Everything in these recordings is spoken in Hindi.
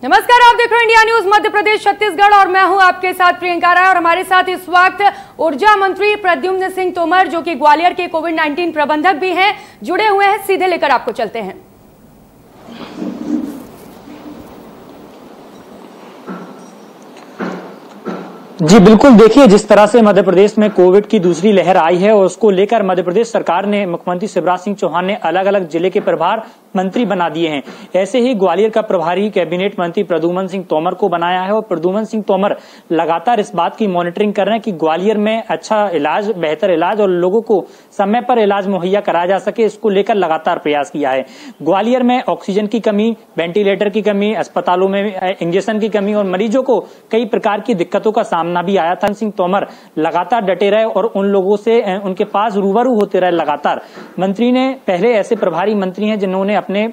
नमस्कार, आप देख रहे हैं इंडिया न्यूज मध्य प्रदेश छत्तीसगढ़ और मैं हूं आपके साथ प्रियंका राय। और हमारे साथ इस वक्त ऊर्जा मंत्री प्रद्युम्न सिंह तोमर, जो कि ग्वालियर के कोविड-19 प्रबंधक भी हैं, जुड़े हुए हैं। सीधे लेकर आपको चलते हैं। जी बिल्कुल, देखिए जिस तरह से मध्य प्रदेश में कोविड की दूसरी लहर आई है और उसको लेकर मध्य प्रदेश सरकार ने, मुख्यमंत्री शिवराज सिंह चौहान ने अलग अलग जिले के प्रभार मंत्री बना दिए हैं। ऐसे ही ग्वालियर का प्रभारी कैबिनेट मंत्री प्रद्युम्न सिंह तोमर को बनाया है और प्रद्युम्न सिंह तोमर लगातार इस बात की मॉनिटरिंग कर रहे हैं कि ग्वालियर में अच्छा इलाज, बेहतर इलाज और लोगों को समय पर इलाज मुहैया कराया जा सके। इसको लेकर लगातार प्रयास किया है। ग्वालियर में ऑक्सीजन की कमी, वेंटिलेटर की कमी, अस्पतालों में इंजेक्शन की कमी और मरीजों को कई प्रकार की दिक्कतों का सामना भी आया था। सिंह तोमर लगातार डटे रहे और उन लोगों से, उनके पास रूबरू होते रहे लगातार। मंत्री ने पहले ऐसे प्रभारी मंत्री हैं जिन्होंने अपने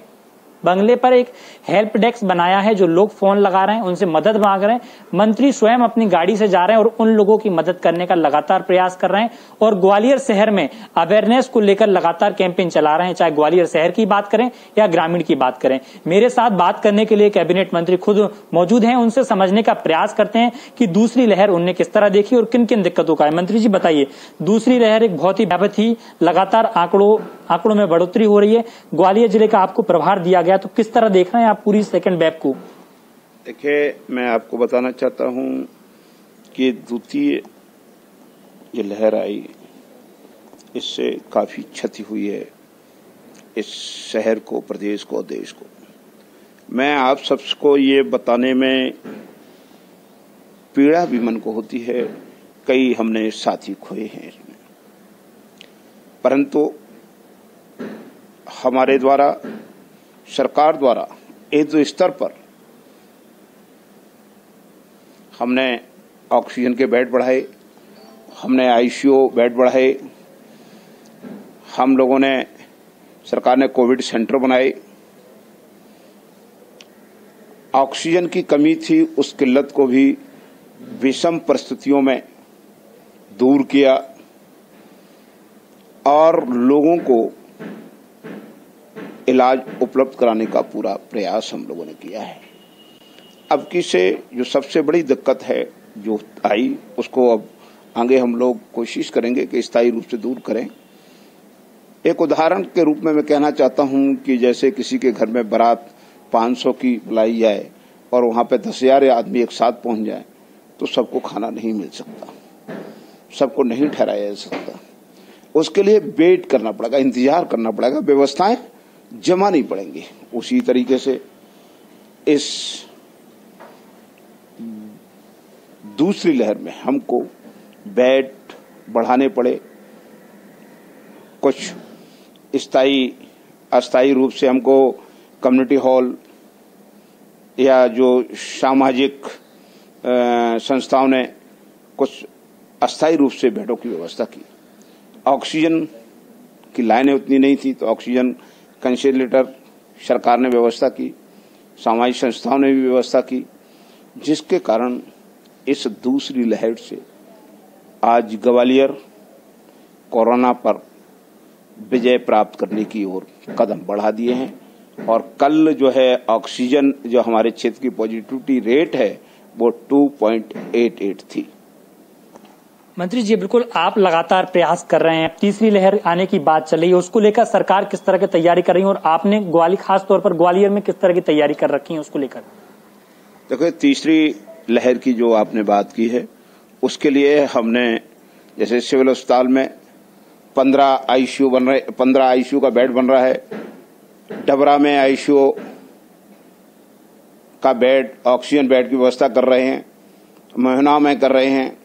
बंगले पर एक हेल्प डेस्क बनाया है, जो लोग फोन लगा रहे हैं, उनसे मदद मांग रहे हैं। मंत्री स्वयं अपनी गाड़ी से जा रहे हैं और उन लोगों की मदद करने का लगातार प्रयास कर रहे हैं और ग्वालियर शहर में अवेयरनेस को लेकर लगातार कैंपेन चला रहे हैं, चाहे ग्वालियर शहर की बात करें या ग्रामीण की बात करें। मेरे साथ बात करने के लिए कैबिनेट मंत्री खुद मौजूद हैं, उनसे समझने का प्रयास करते हैं कि दूसरी लहर उनने किस तरह देखी और किन किन दिक्कतों का है। मंत्री जी बताइए, दूसरी लहर एक बहुत ही व्यापक थी, लगातार आंकड़ों में बढ़ोतरी हो रही है। ग्वालियर जिले का आपको प्रभार दिया गया, तो किस तरह देख रहे हैं आप पूरी सेकंड वेव को? देखिए, मैं आपको बताना चाहता हूं कि द्वितीय ये लहर आई, इससे काफी क्षति हुई है इस शहर को, प्रदेश को, देश को। मैं आप सबको ये बताने में पीड़ा भी मन को होती है, कई हमने साथी खोए हैं इसमें, परंतु हमारे द्वारा, सरकार द्वारा एक दो स्तर पर हमने ऑक्सीजन के बेड बढ़ाए, हमने आईसीयू बेड बढ़ाए, हम लोगों ने, सरकार ने कोविड सेंटर बनाए। ऑक्सीजन की कमी थी, उस किल्लत को भी विषम परिस्थितियों में दूर किया और लोगों को इलाज उपलब्ध कराने का पूरा प्रयास हम लोगों ने किया है। अब की से जो सबसे बड़ी दिक्कत है जो आई, उसको अब आगे हम लोग कोशिश करेंगे कि स्थायी रूप से दूर करें। एक उदाहरण के रूप में मैं कहना चाहता हूं कि जैसे किसी के घर में बारात 500 की बुलाई जाए और वहां पे 10,000 आदमी एक साथ पहुंच जाए, तो सबको खाना नहीं मिल सकता, सबको नहीं ठहराया जा सकता। उसके लिए वेट करना पड़ेगा, इंतजार करना पड़ेगा, व्यवस्थाएं जमा नहीं पड़ेंगी। उसी तरीके से इस दूसरी लहर में हमको बेड बढ़ाने पड़े, कुछ अस्थायी रूप से हमको कम्युनिटी हॉल या जो सामाजिक संस्थाओं ने कुछ अस्थायी रूप से बेडों की व्यवस्था की। ऑक्सीजन की लाइनें उतनी नहीं थी, तो ऑक्सीजन कंसंट्रेटर सरकार ने व्यवस्था की, सामाजिक संस्थाओं ने भी व्यवस्था की, जिसके कारण इस दूसरी लहर से आज ग्वालियर कोरोना पर विजय प्राप्त करने की ओर कदम बढ़ा दिए हैं। और कल जो है ऑक्सीजन, जो हमारे क्षेत्र की पॉजिटिविटी रेट है, वो 2.88 थी। मंत्री जी बिल्कुल, आप लगातार प्रयास कर रहे हैं, तीसरी लहर आने की बात चल रही है, उसको लेकर सरकार किस तरह की तैयारी कर रही है और आपने खास तौर पर ग्वालियर में किस तरह की तैयारी कर रखी है उसको लेकर? देखो, तीसरी लहर की जो आपने बात की है, उसके लिए हमने जैसे सिविल अस्पताल में 15 आईसीयू बन रहे, 15 आईसीयू का बेड बन रहा है। डबरा में आईसीयू का बेड, ऑक्सीजन बेड की व्यवस्था कर रहे हैं, मोहना में कर रहे हैं,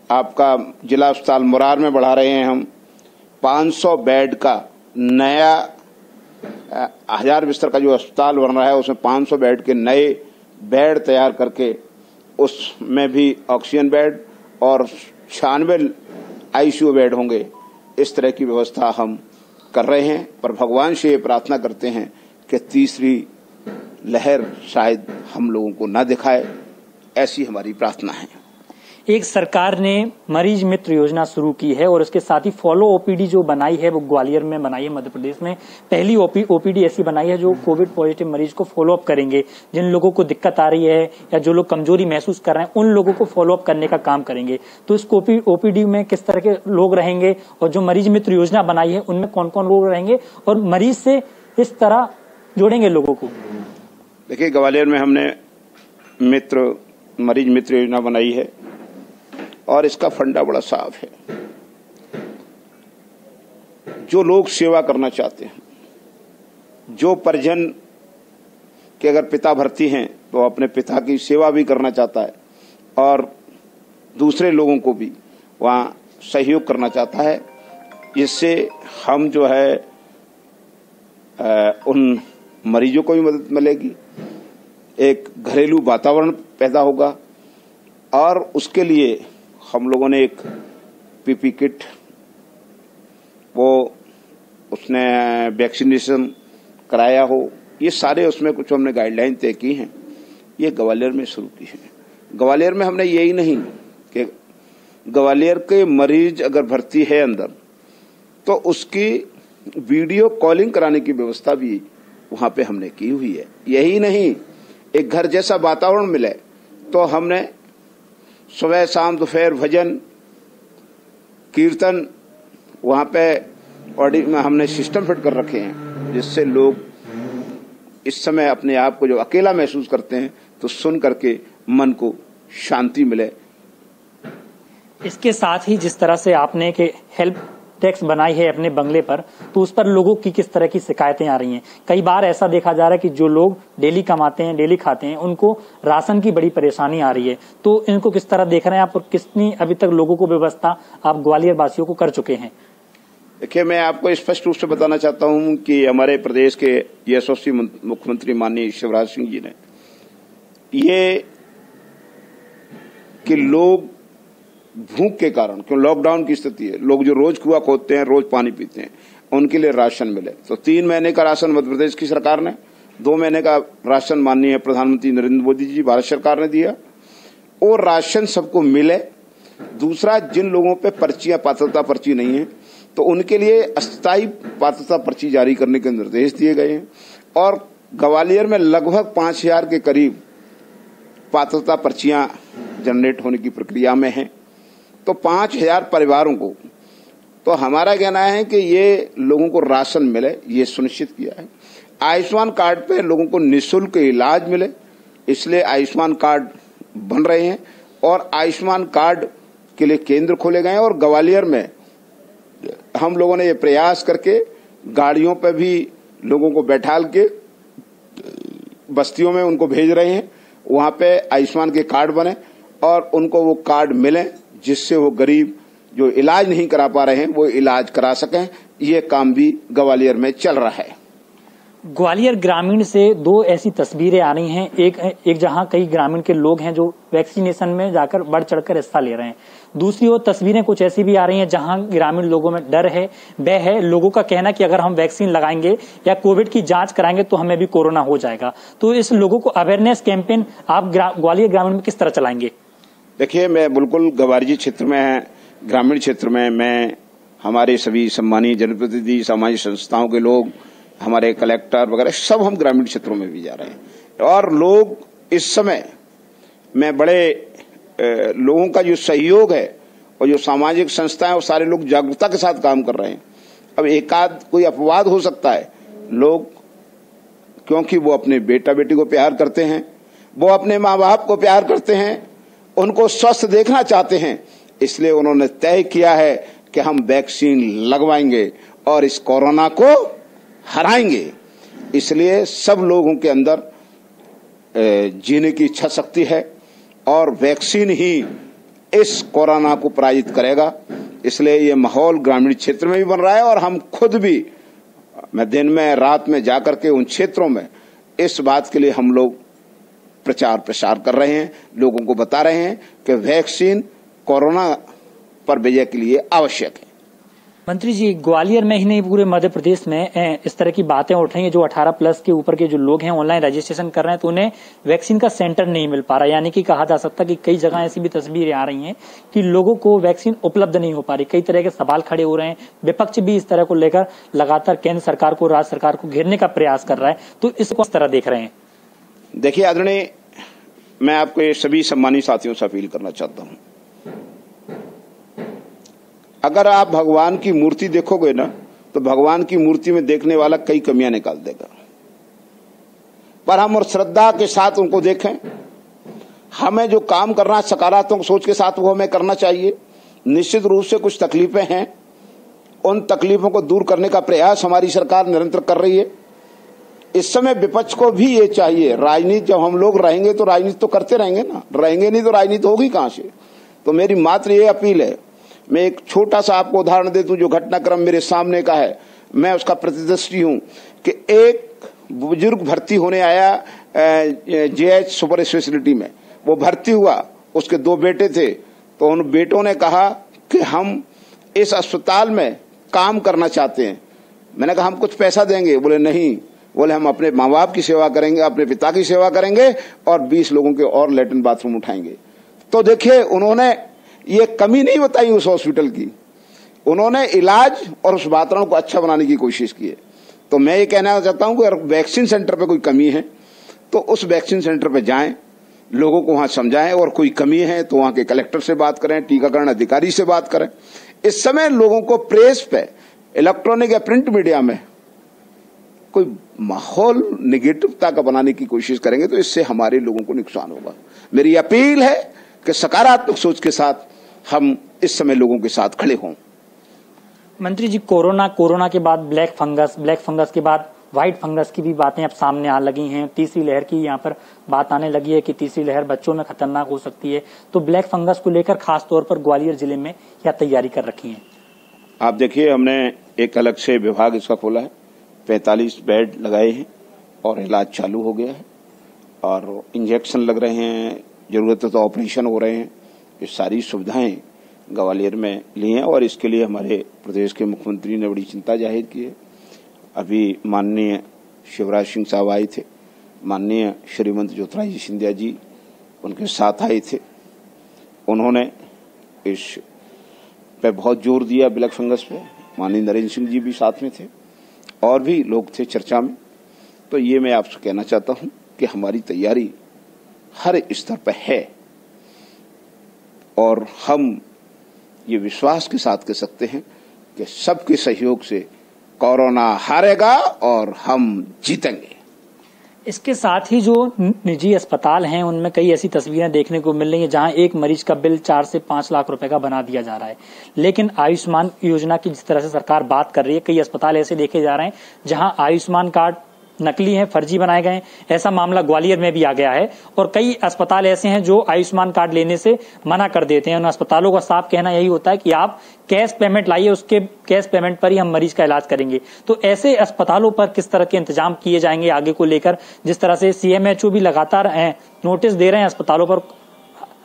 आपका जिला अस्पताल मुरार में बढ़ा रहे हैं हम। 500 बेड का नया 1000 बिस्तर का जो अस्पताल बन रहा है, उसमें 500 बेड के नए बेड तैयार करके उसमें भी ऑक्सीजन बेड और 96 आईसीयू बेड होंगे। इस तरह की व्यवस्था हम कर रहे हैं, पर भगवान से ये प्रार्थना करते हैं कि तीसरी लहर शायद हम लोगों को न दिखाए, ऐसी हमारी प्रार्थना है। एक सरकार ने मरीज मित्र योजना शुरू की है और उसके साथ ही फॉलो ओपीडी जो बनाई है वो ग्वालियर में बनाई है। मध्य प्रदेश में पहली ओपीडी ऐसी बनाई है जो कोविड पॉजिटिव मरीज को फॉलो अप करेंगे। जिन लोगों को दिक्कत आ रही है या जो लोग कमजोरी महसूस कर रहे हैं उन लोगों को फॉलो अप करने का काम करेंगे। तो इस ओपीडी में किस तरह के लोग रहेंगे और जो मरीज मित्र योजना बनाई है उनमें कौन कौन लोग रहेंगे और मरीज से इस तरह जोड़ेंगे लोगों को। देखिए, ग्वालियर में हमने मरीज मित्र योजना बनाई है और इसका फंडा बड़ा साफ है। जो लोग सेवा करना चाहते हैं, जो परिजन के अगर पिता भर्ती हैं तो अपने पिता की सेवा भी करना चाहता है और दूसरे लोगों को भी वहां सहयोग करना चाहता है, इससे हम जो है उन मरीजों को भी मदद मिलेगी, एक घरेलू वातावरण पैदा होगा और उसके लिए हम लोगों ने एक पीपी किट वो उसने वैक्सीनेशन कराया हो, ये सारे उसमें कुछ हमने गाइडलाइन तय की हैं, ये ग्वालियर में शुरू की है। ग्वालियर में हमने यही नहीं कि ग्वालियर के मरीज अगर भर्ती है अंदर तो उसकी वीडियो कॉलिंग कराने की व्यवस्था भी वहां पे हमने की हुई है। यही नहीं, एक घर जैसा वातावरण मिले तो हमने सुबह शाम दोपहर भजन कीर्तन वहां पे ऑडियो में हमने सिस्टम फिट कर रखे हैं, जिससे लोग इस समय अपने आप को जो अकेला महसूस करते हैं तो सुन करके मन को शांति मिले। इसके साथ ही जिस तरह से आपने के हेल्प टैक्स बनाई है अपने बंगले पर, तो उस पर लोगों की किस तरह की शिकायतें आ रही हैं? कई बार ऐसा देखा जा रहा है कि जो लोग डेली कमाते हैं, डेली खाते हैं, उनको राशन की बड़ी परेशानी आ रही है। तो इनको किस तरह देख रहे हैं आप और कितनी अभी तक लोगों को व्यवस्था आप ग्वालियर वासियों को कर चुके हैं? देखिए, मैं आपको स्पष्ट रूप से बताना चाहता हूं कि हमारे प्रदेश के यशस्वी मुख्यमंत्री माननीय शिवराज सिंह जी ने ये कि लोग भूख के कारण, क्यों लॉकडाउन की स्थिति है, लोग जो रोज कुआं खोदते हैं, रोज पानी पीते हैं, उनके लिए राशन मिले। तो 3 महीने का राशन मध्य प्रदेश की सरकार ने, 2 महीने का राशन माननीय प्रधानमंत्री नरेंद्र मोदी जी भारत सरकार ने दिया और राशन सबको मिले। दूसरा, जिन लोगों पे पर्चियां पात्रता पर्ची नहीं है तो उनके लिए अस्थायी पात्रता पर्ची जारी करने के निर्देश दिए गए हैं और ग्वालियर में लगभग 5000 के करीब पात्रता पर्चियां जनरेट होने की प्रक्रिया में है। तो 5000 परिवारों को, तो हमारा कहना है कि ये लोगों को राशन मिले, ये सुनिश्चित किया है। आयुष्मान कार्ड पे लोगों को निःशुल्क इलाज मिले, इसलिए आयुष्मान कार्ड बन रहे हैं और आयुष्मान कार्ड के लिए केंद्र खोले गए हैं और ग्वालियर में हम लोगों ने ये प्रयास करके गाड़ियों पे भी लोगों को बैठाल के बस्तियों में उनको भेज रहे हैं, वहां पे आयुष्मान के कार्ड बने और उनको वो कार्ड मिले, जिससे वो गरीब जो इलाज नहीं करा पा रहे हैं वो इलाज करा सकें। ये काम भी ग्वालियर में चल रहा है। ग्वालियर ग्रामीण से 2 ऐसी तस्वीरें आ रही हैं, एक जहां कई ग्रामीण के लोग हैं जो वैक्सीनेशन में जाकर बढ़ चढ़कर हिस्सा ले रहे हैं। दूसरी ओर तस्वीरें कुछ ऐसी भी आ रही हैं जहां ग्रामीण लोगों में डर है, भय है। लोगों का कहना कि अगर हम वैक्सीन लगाएंगे या कोविड की जांच कराएंगे तो हमें भी कोरोना हो जाएगा। तो इस लोगों को अवेयरनेस कैंपेन आप ग्वालियर ग्रामीण में किस तरह चलाएंगे? देखिए, मैं बिल्कुल ग्वालियर क्षेत्र में, ग्रामीण क्षेत्र में मैं हमारे सभी सम्मानीय जनप्रतिनिधि, सामाजिक संस्थाओं के लोग, हमारे कलेक्टर वगैरह सब हम ग्रामीण क्षेत्रों में भी जा रहे हैं और लोग इस समय में बड़े लोगों का जो सहयोग है और जो सामाजिक संस्थाएं, वो सारे लोग जागरूकता के साथ काम कर रहे हैं। अब एकाध कोई अपवाद हो सकता है, लोग क्योंकि वो अपने बेटा बेटी को प्यार करते हैं, वो अपने माँ बाप को प्यार करते हैं, उनको स्वस्थ देखना चाहते हैं, इसलिए उन्होंने तय किया है कि हम वैक्सीन लगवाएंगे और इस कोरोना को हराएंगे। इसलिए सब लोगों के अंदर जीने की इच्छा शक्ति है और वैक्सीन ही इस कोरोना को पराजित करेगा। इसलिए ये माहौल ग्रामीण क्षेत्र में भी बन रहा है और हम खुद भी, मैं दिन में रात में जाकर के उन क्षेत्रों में इस बात के लिए हम लोग प्रचार प्रसार कर रहे हैं, लोगों को बता रहे हैं कि वैक्सीन कोरोना पर विजय के लिए आवश्यक है। मंत्री जी, ग्वालियर में ही नहीं पूरे मध्य प्रदेश में इस तरह की बातें उठ रही हैं, जो 18+ के ऊपर के जो लोग हैं ऑनलाइन रजिस्ट्रेशन कर रहे हैं तो उन्हें वैक्सीन का सेंटर नहीं मिल पा रहा। यानी कि कहा जा सकता है कि कई जगह ऐसी भी तस्वीरें आ रही हैं कि लोगों को वैक्सीन उपलब्ध नहीं हो पा रही। कई तरह के सवाल खड़े हो रहे हैं। विपक्ष भी इस तरह को लेकर लगातार केंद्र सरकार को, राज्य सरकार को घेरने का प्रयास कर रहा है, तो इसको किस तरह देख रहे हैं? देखिए आदरणीय, मैं आपके सभी सम्मानित साथियों से अपील करना चाहता हूं, अगर आप भगवान की मूर्ति देखोगे ना तो भगवान की मूर्ति में देखने वाला कई कमियां निकाल देगा, पर हम और श्रद्धा के साथ उनको देखें। हमें जो काम करना सकारात्मक सोच के साथ वो हमें करना चाहिए। निश्चित रूप से कुछ तकलीफें हैं, उन तकलीफों को दूर करने का प्रयास हमारी सरकार निरंतर कर रही है। इस समय विपक्ष को भी ये चाहिए, राजनीति जब हम लोग रहेंगे तो राजनीति तो करते रहेंगे ना, रहेंगे नहीं तो राजनीति होगी कहां से। तो मेरी मात्र ये अपील है, मैं एक छोटा सा आपको उदाहरण दे दूं जो घटनाक्रम मेरे सामने का है, मैं उसका प्रतिदृष्टि हूं कि एक बुजुर्ग भर्ती होने आया जेएच सुपर स्पेशलिटी में। वो भर्ती हुआ, उसके 2 बेटे थे, तो उन बेटों ने कहा कि हम इस अस्पताल में काम करना चाहते हैं। मैंने कहा हम कुछ पैसा देंगे? बोले नहीं, बोले हम अपने माँ बाप की सेवा करेंगे, अपने पिता की सेवा करेंगे और 20 लोगों के और लैट्रिन बाथरूम उठाएंगे। तो देखिए, उन्होंने ये कमी नहीं बताई उस हॉस्पिटल की, उन्होंने इलाज और उस वातावरण को अच्छा बनाने की कोशिश की है। तो मैं ये कहना चाहता हूं कि अगर वैक्सीन सेंटर पे कोई कमी है तो उस वैक्सीन सेंटर पे जाएं, लोगों को वहां समझाएं, और कोई कमी है तो वहां के कलेक्टर से बात करें, टीकाकरण अधिकारी से बात करें। इस समय लोगों को प्रेस पे, इलेक्ट्रॉनिक या प्रिंट मीडिया में कोई माहौल नेगेटिवता का बनाने की कोशिश करेंगे तो इससे हमारे लोगों को नुकसान होगा। मेरी अपील है कि सकारात्मक सोच के साथ हम इस समय लोगों के साथ खड़े हों। मंत्री जी, कोरोना के बाद ब्लैक फंगस के बाद व्हाइट फंगस की भी बातें अब सामने आ लगी हैं। तीसरी लहर की यहाँ पर बात आने लगी है कि तीसरी लहर बच्चों में खतरनाक हो सकती है। तो ब्लैक फंगस को लेकर खास तौर पर ग्वालियर जिले में क्या तैयारी कर रखी है? आप देखिए, हमने एक अलग से विभाग इसका खोला है, 45 बेड लगाए हैं और इलाज चालू हो गया है और इंजेक्शन लग रहे हैं, जरूरत है तो ऑपरेशन हो रहे हैं। ये सारी सुविधाएं ग्वालियर में ली हैं और इसके लिए हमारे प्रदेश के मुख्यमंत्री ने बड़ी चिंता जाहिर की है। अभी माननीय शिवराज सिंह साहब आए थे, माननीय श्रीमंत ज्योतिरादित्य सिंधिया जी उनके साथ आए थे। उन्होंने इस पे बहुत जोर दिया, ब्लैक फंगस पे। माननीय नरेंद्र सिंह जी भी साथ में थे और भी लोग थे चर्चा में। तो ये मैं आपसे कहना चाहता हूं कि हमारी तैयारी हर स्तर पर है और हम ये विश्वास के साथ कह सकते हैं कि सबके सहयोग से कोरोना हारेगा और हम जीतेंगे। इसके साथ ही जो निजी अस्पताल हैं उनमें कई ऐसी तस्वीरें देखने को मिल रही हैं जहां एक मरीज का बिल 4 से 5 लाख रुपए का बना दिया जा रहा है। लेकिन आयुष्मान योजना की जिस तरह से सरकार बात कर रही है, कई अस्पताल ऐसे देखे जा रहे हैं जहां आयुष्मान कार्ड नकली हैं, फर्जी बनाए गए हैं। ऐसा मामला ग्वालियर में भी आ गया है और कई अस्पताल ऐसे हैं जो आयुष्मान कार्ड लेने से मना कर देते हैं। उन अस्पतालों का साफ कहना यही होता है कि आप कैश पेमेंट लाइए, उसके कैश पेमेंट पर ही हम मरीज का इलाज करेंगे। तो ऐसे अस्पतालों पर किस तरह के इंतजाम किए जाएंगे आगे को लेकर? जिस तरह से CMHO भी लगातार नोटिस दे रहे हैं अस्पतालों पर,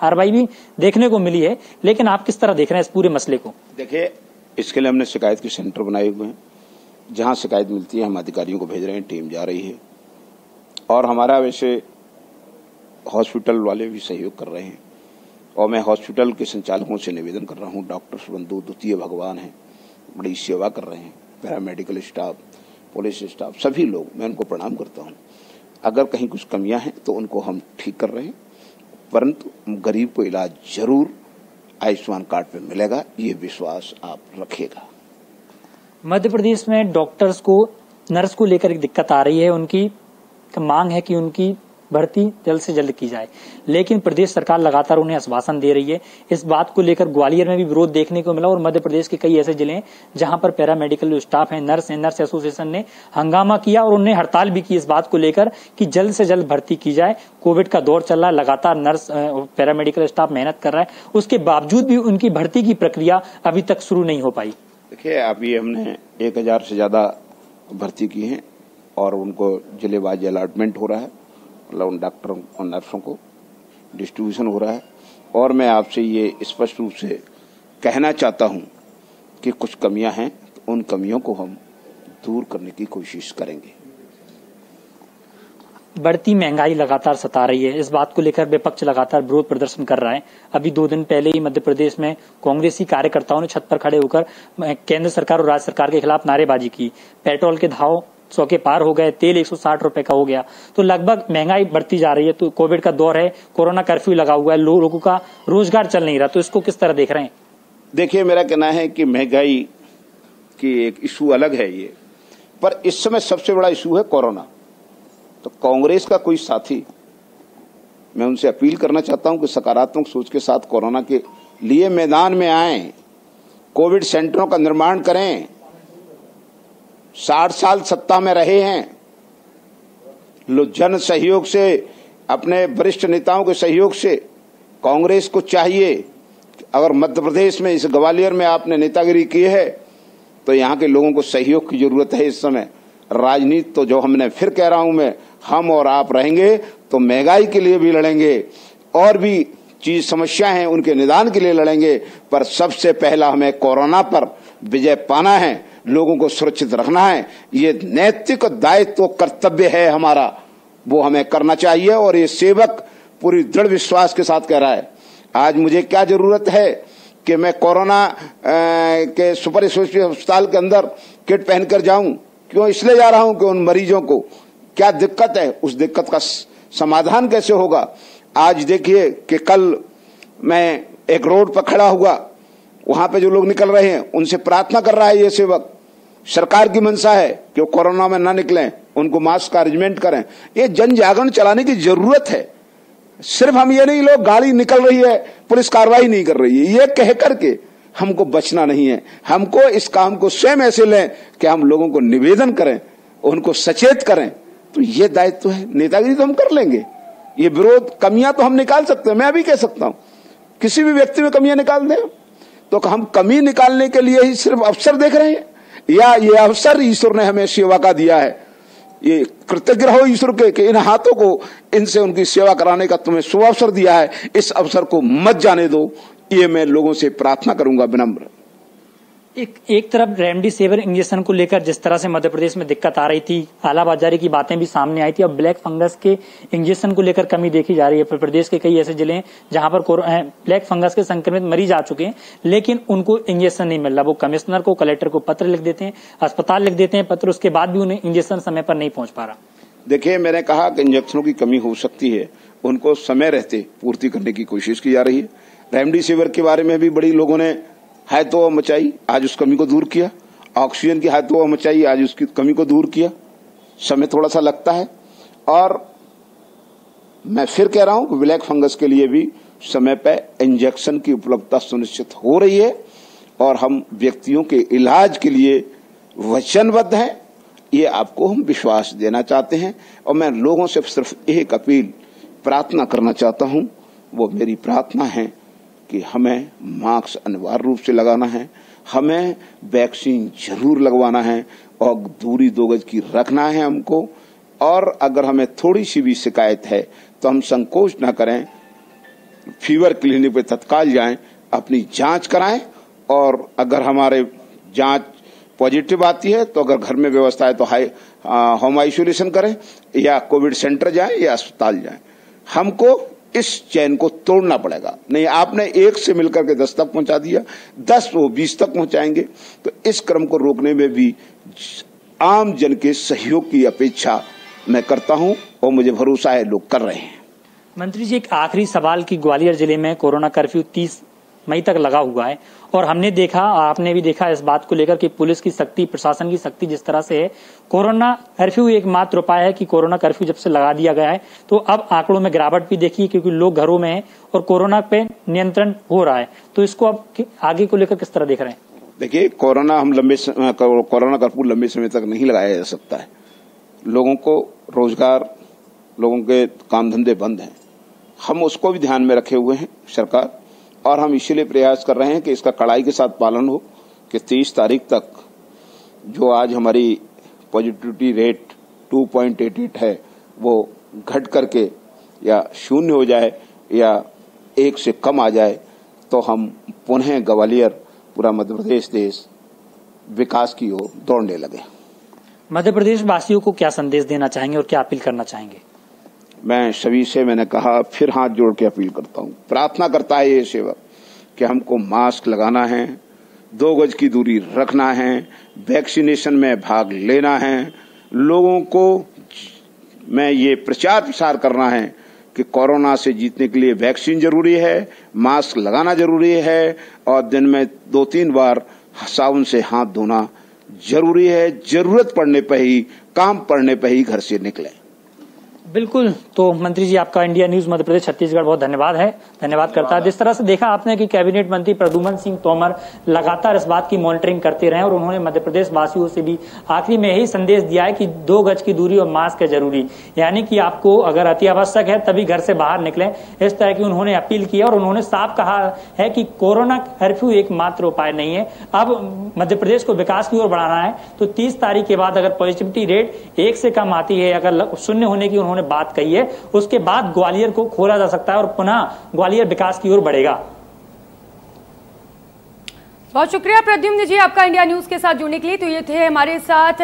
कार्रवाई भी देखने को मिली है, लेकिन आप किस तरह देख रहे हैं इस पूरे मसले को? देखिए, इसके लिए हमने शिकायत के सेंटर बनाए हुए हैं, जहां शिकायत मिलती है हम अधिकारियों को भेज रहे हैं, टीम जा रही है और हमारा वैसे हॉस्पिटल वाले भी सहयोग कर रहे हैं। और मैं हॉस्पिटल के संचालकों से निवेदन कर रहा हूं, डॉक्टर्स बंधु द्वितीय भगवान हैं, बड़ी सेवा कर रहे हैं, पैरामेडिकल स्टाफ, पुलिस स्टाफ, सभी लोग, मैं उनको प्रणाम करता हूं। अगर कहीं कुछ कमियां हैं तो उनको हम ठीक कर रहे हैं, परंतु गरीब को इलाज जरूर आयुष्मान कार्ड पे मिलेगा, ये विश्वास आप रखिएगा। मध्य प्रदेश में डॉक्टर्स को, नर्स को लेकर एक दिक्कत आ रही है। उनकी मांग है कि उनकी भर्ती जल्द से जल्द की जाए, लेकिन प्रदेश सरकार लगातार उन्हें आश्वासन दे रही है। इस बात को लेकर ग्वालियर में भी विरोध देखने को मिला और मध्य प्रदेश के कई ऐसे जिले हैं जहां पर पैरामेडिकल जो स्टाफ है, नर्स एसोसिएशन ने हंगामा किया और उन्हें हड़ताल भी की इस बात को लेकर कि जल्द से जल्द भर्ती की जाए। कोविड का दौर चल रहा है, लगातार नर्स पैरामेडिकल स्टाफ मेहनत कर रहा है, उसके बावजूद भी उनकी भर्ती की प्रक्रिया अभी तक शुरू नहीं हो पाई। देखिए, अभी हमने 1000 से ज्यादा भर्ती की है और उनको जिलेवार अलॉटमेंट हो रहा है, मतलब उन डॉक्टरों और नर्सों को डिस्ट्रीब्यूशन हो रहा है। और मैं आपसे ये स्पष्ट रूप से कहना चाहता हूं कि कुछ कमियां हैं, तो उन कमियों को हम दूर करने की कोशिश करेंगे। बढ़ती महंगाई लगातार सता रही है। इस बात को लेकर विपक्ष लगातार विरोध प्रदर्शन कर रहा है। अभी 2 दिन पहले ही मध्य प्रदेश में कांग्रेसी कार्यकर्ताओं ने छत पर खड़े होकर केंद्र सरकार और राज्य सरकार के खिलाफ नारेबाजी की। पेट्रोल के भाव 100 के पार हो गए, तेल 160 रुपए का हो गया। तो लगभग महंगाई बढ़ती जा रही है। तो कोविड का दौर है, कोरोना कर्फ्यू लगा हुआ है, लोगों का रोजगार चल नहीं रहा। तो इसको किस तरह देख रहे हैं? देखिए, मेरा कहना है कि महंगाई की एक इशू अलग है ये, पर इस समय सबसे बड़ा इशू है कोरोना। तो कांग्रेस का कोई साथी, मैं उनसे अपील करना चाहता हूं कि सकारात्मक सोच के साथ कोरोना के लिए मैदान में आएं, कोविड सेंटरों का निर्माण करें। 60 साल सत्ता में रहे हैं, जन सहयोग से, अपने वरिष्ठ नेताओं के सहयोग से कांग्रेस को चाहिए, अगर मध्य प्रदेश में इस ग्वालियर में आपने नेतागिरी की है तो यहाँ के लोगों को सहयोग की जरूरत है इस समय। राजनीति तो जो हमने फिर कह रहा हूं मैं, हम और आप रहेंगे तो महंगाई के लिए भी लड़ेंगे, और भी चीज समस्या हैं उनके निदान के लिए लड़ेंगे, पर सबसे पहला हमें कोरोना पर विजय पाना है, लोगों को सुरक्षित रखना है। ये नैतिक दायित्व कर्तव्य है हमारा, वो हमें करना चाहिए। और ये सेवक पूरी दृढ़ विश्वास के साथ कह रहा है। आज मुझे क्या जरूरत है कि मैं कोरोना के सुपर स्पेशलिटी अस्पताल के अंदर किट पहनकर जाऊं? क्यों? इसलिए जा रहा हूं कि उन मरीजों को क्या दिक्कत है, उस दिक्कत का समाधान कैसे होगा। आज देखिए कि कल मैं एक रोड पर खड़ा हुआ, वहां पे जो लोग निकल रहे हैं उनसे प्रार्थना कर रहा है ये सेवक। सरकार की मंशा है कि वो कोरोना में ना निकलें, उनको मास्क का अरेंजमेंट करें। ये जन जागरण चलाने की जरूरत है। सिर्फ हम ये नहीं, लोग गाड़ी निकल रही है, पुलिस कार्रवाई नहीं कर रही है, ये कह करके हमको बचना नहीं है। हमको इस काम को स्वयं ऐसे लें कि हम लोगों को निवेदन करें, उनको सचेत करें। तो ये दायित्व है। नेतागिरी तो हम कर लेंगे, ये विरोध, कमियां तो हम निकाल सकते हैं। मैं अभी कह सकता हूं किसी भी व्यक्ति में कमियां निकाल दें, तो हम कमी निकालने के लिए ही सिर्फ अवसर देख रहे हैं, या ये अवसर ईश्वर ने हमें सेवा का दिया है? ये कृतज्ञ रहो ईश्वर के कि इन हाथों को, इनसे उनकी सेवा कराने का तुम्हें शुभ अवसर दिया है। इस अवसर को मत जाने दो, ये मैं लोगों से प्रार्थना करूंगा विनम्र। एक तरफ रेमडेसिविर इंजेक्शन को लेकर जिस तरह से मध्य प्रदेश में दिक्कत आ रही थी, आलाबाजारी की बातें भी सामने आई थी। अब ब्लैक फंगस के इंजेक्शन को लेकर कमी देखी जा रही है। प्रदेश के कई ऐसे जिले हैं जहां पर ब्लैक फंगस के संक्रमित मरीज आ चुके हैं, लेकिन उनको इंजेक्शन नहीं मिल रहा। वो कमिश्नर को, कलेक्टर को पत्र लिख देते हैं, अस्पताल लिख देते हैं पत्र, उसके बाद भी उन्हें इंजेक्शन समय पर नहीं पहुंच पा रहा। देखिए, मैंने कहा कि इंजेक्शनों की कमी हो सकती है, उनको समय रहते पूर्ति करने की कोशिश की जा रही है। रेमडेसिविर के बारे में भी बड़ी लोगों ने है तो मचाई, आज उस कमी को दूर किया। ऑक्सीजन की है तो मचाई, आज उसकी कमी को दूर किया। समय थोड़ा सा लगता है, और मैं फिर कह रहा हूं कि ब्लैक फंगस के लिए भी समय पर इंजेक्शन की उपलब्धता सुनिश्चित हो रही है, और हम व्यक्तियों के इलाज के लिए वचनबद्ध हैं। ये आपको हम विश्वास देना चाहते हैं, और मैं लोगों से सिर्फ एक अपील, प्रार्थना करना चाहता हूं। वो मेरी प्रार्थना है कि हमें मास्क अनिवार्य रूप से लगाना है, हमें वैक्सीन जरूर लगवाना है, और दूरी 2 गज की रखना है हमको। और अगर हमें थोड़ी सी भी शिकायत है तो हम संकोच न करें, फीवर क्लिनिक पे तत्काल जाएं, अपनी जांच कराएं, और अगर हमारे जांच पॉजिटिव आती है तो अगर घर में व्यवस्था है तो होम आइसोलेशन करें, या कोविड सेंटर जाएं, या अस्पताल जाएं। हमको इस चैन को तोड़ना पड़ेगा। नहीं, आपने 1 से मिलकर के 10 तक पहुंचा दिया, 10 वो 20 तक पहुंचाएंगे। तो इस क्रम को रोकने में भी आम जन के सहयोग की अपेक्षा मैं करता हूं, और मुझे भरोसा है लोग कर रहे हैं। मंत्री जी, एक आखिरी सवाल की ग्वालियर जिले में कोरोना कर्फ्यू 30 मई तक लगा हुआ है, और हमने देखा, आपने भी देखा इस बात को लेकर कि पुलिस की सख्ती, प्रशासन की सख्ती जिस तरह से है। कोरोना कर्फ्यू एकमात्र उपाय है कि कोरोना कर्फ्यू जब से लगा दिया गया है तो अब आंकड़ों में गिरावट भी देखी है, क्योंकि लोग घरों में हैं और कोरोना पे नियंत्रण हो रहा है। तो इसको अब आगे को लेकर किस तरह देख रहे हैं? देखिए, कोरोना कर्फ्यू लंबे समय तक नहीं लगाया जा सकता है। लोगों को रोजगार, लोगों के काम धंधे बंद हैं, हम उसको भी ध्यान में रखे हुए हैं सरकार, और हम इसीलिए प्रयास कर रहे हैं कि इसका कड़ाई के साथ पालन हो, कि 30 तारीख तक जो आज हमारी पॉजिटिविटी रेट 2.88 है वो घट करके या 0 हो जाए, या 1 से कम आ जाए, तो हम पुनः ग्वालियर पूरा मध्य प्रदेश देश विकास की ओर दौड़ने लगे। मध्य प्रदेश वासियों को क्या संदेश देना चाहेंगे और क्या अपील करना चाहेंगे? मैं सभी से, मैंने कहा, फिर हाथ जोड़ के अपील करता हूं, प्रार्थना करता है ये सेवक कि हमको मास्क लगाना है, 2 गज की दूरी रखना है, वैक्सीनेशन में भाग लेना है, लोगों को मैं ये प्रचार प्रसार करना है कि कोरोना से जीतने के लिए वैक्सीन जरूरी है, मास्क लगाना जरूरी है और दिन में 2-3 बार साबुन से हाथ धोना जरूरी है। जरूरत पड़ने पर ही, काम पड़ने पर ही घर से निकले। बिल्कुल। तो मंत्री जी, आपका इंडिया न्यूज मध्य प्रदेश छत्तीसगढ़ बहुत धन्यवाद करता है। जिस तरह से देखा आपने कि कैबिनेट मंत्री प्रद्युम्न सिंह तोमर लगातार इस बात की मॉनिटरिंग करते रहे और उन्होंने मध्य प्रदेश वासियों से भी आखिरी में यही संदेश दिया है कि 2 गज की दूरी और मास्क है जरूरी, यानी कि आपको अगर अति आवश्यक है तभी घर से बाहर निकलें, इस तरह की उन्होंने अपील की और उन्होंने साफ कहा है कि कोरोना कर्फ्यू एकमात्र उपाय नहीं है। अब मध्य प्रदेश को विकास की ओर बढ़ाना है तो 30 तारीख के बाद अगर पॉजिटिविटी रेट 1 से कम आती है, अगर 0 होने की बात कही है, उसके बाद ग्वालियर को खोला जा सकता है और पुनः ग्वालियर विकास की ओर बढ़ेगा। बहुत शुक्रिया प्रद्युम्न जी आपका इंडिया न्यूज के साथ जुड़ने के लिए। तो ये थे हमारे साथ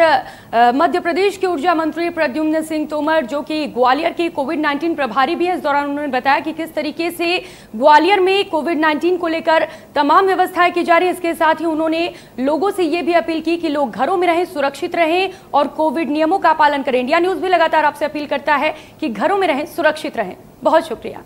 मध्य प्रदेश के ऊर्जा मंत्री प्रद्युम्न सिंह तोमर, जो कि ग्वालियर के कोविड-19 प्रभारी भी है। इस दौरान उन्होंने बताया कि किस तरीके से ग्वालियर में कोविड-19 को लेकर तमाम व्यवस्थाएं की जा रही है। इसके साथ ही उन्होंने लोगों से ये भी अपील की कि लोग घरों में रहें, सुरक्षित रहें और कोविड नियमों का पालन करें। इंडिया न्यूज भी लगातार आपसे अपील करता है कि घरों में रहें, सुरक्षित रहें। बहुत शुक्रिया।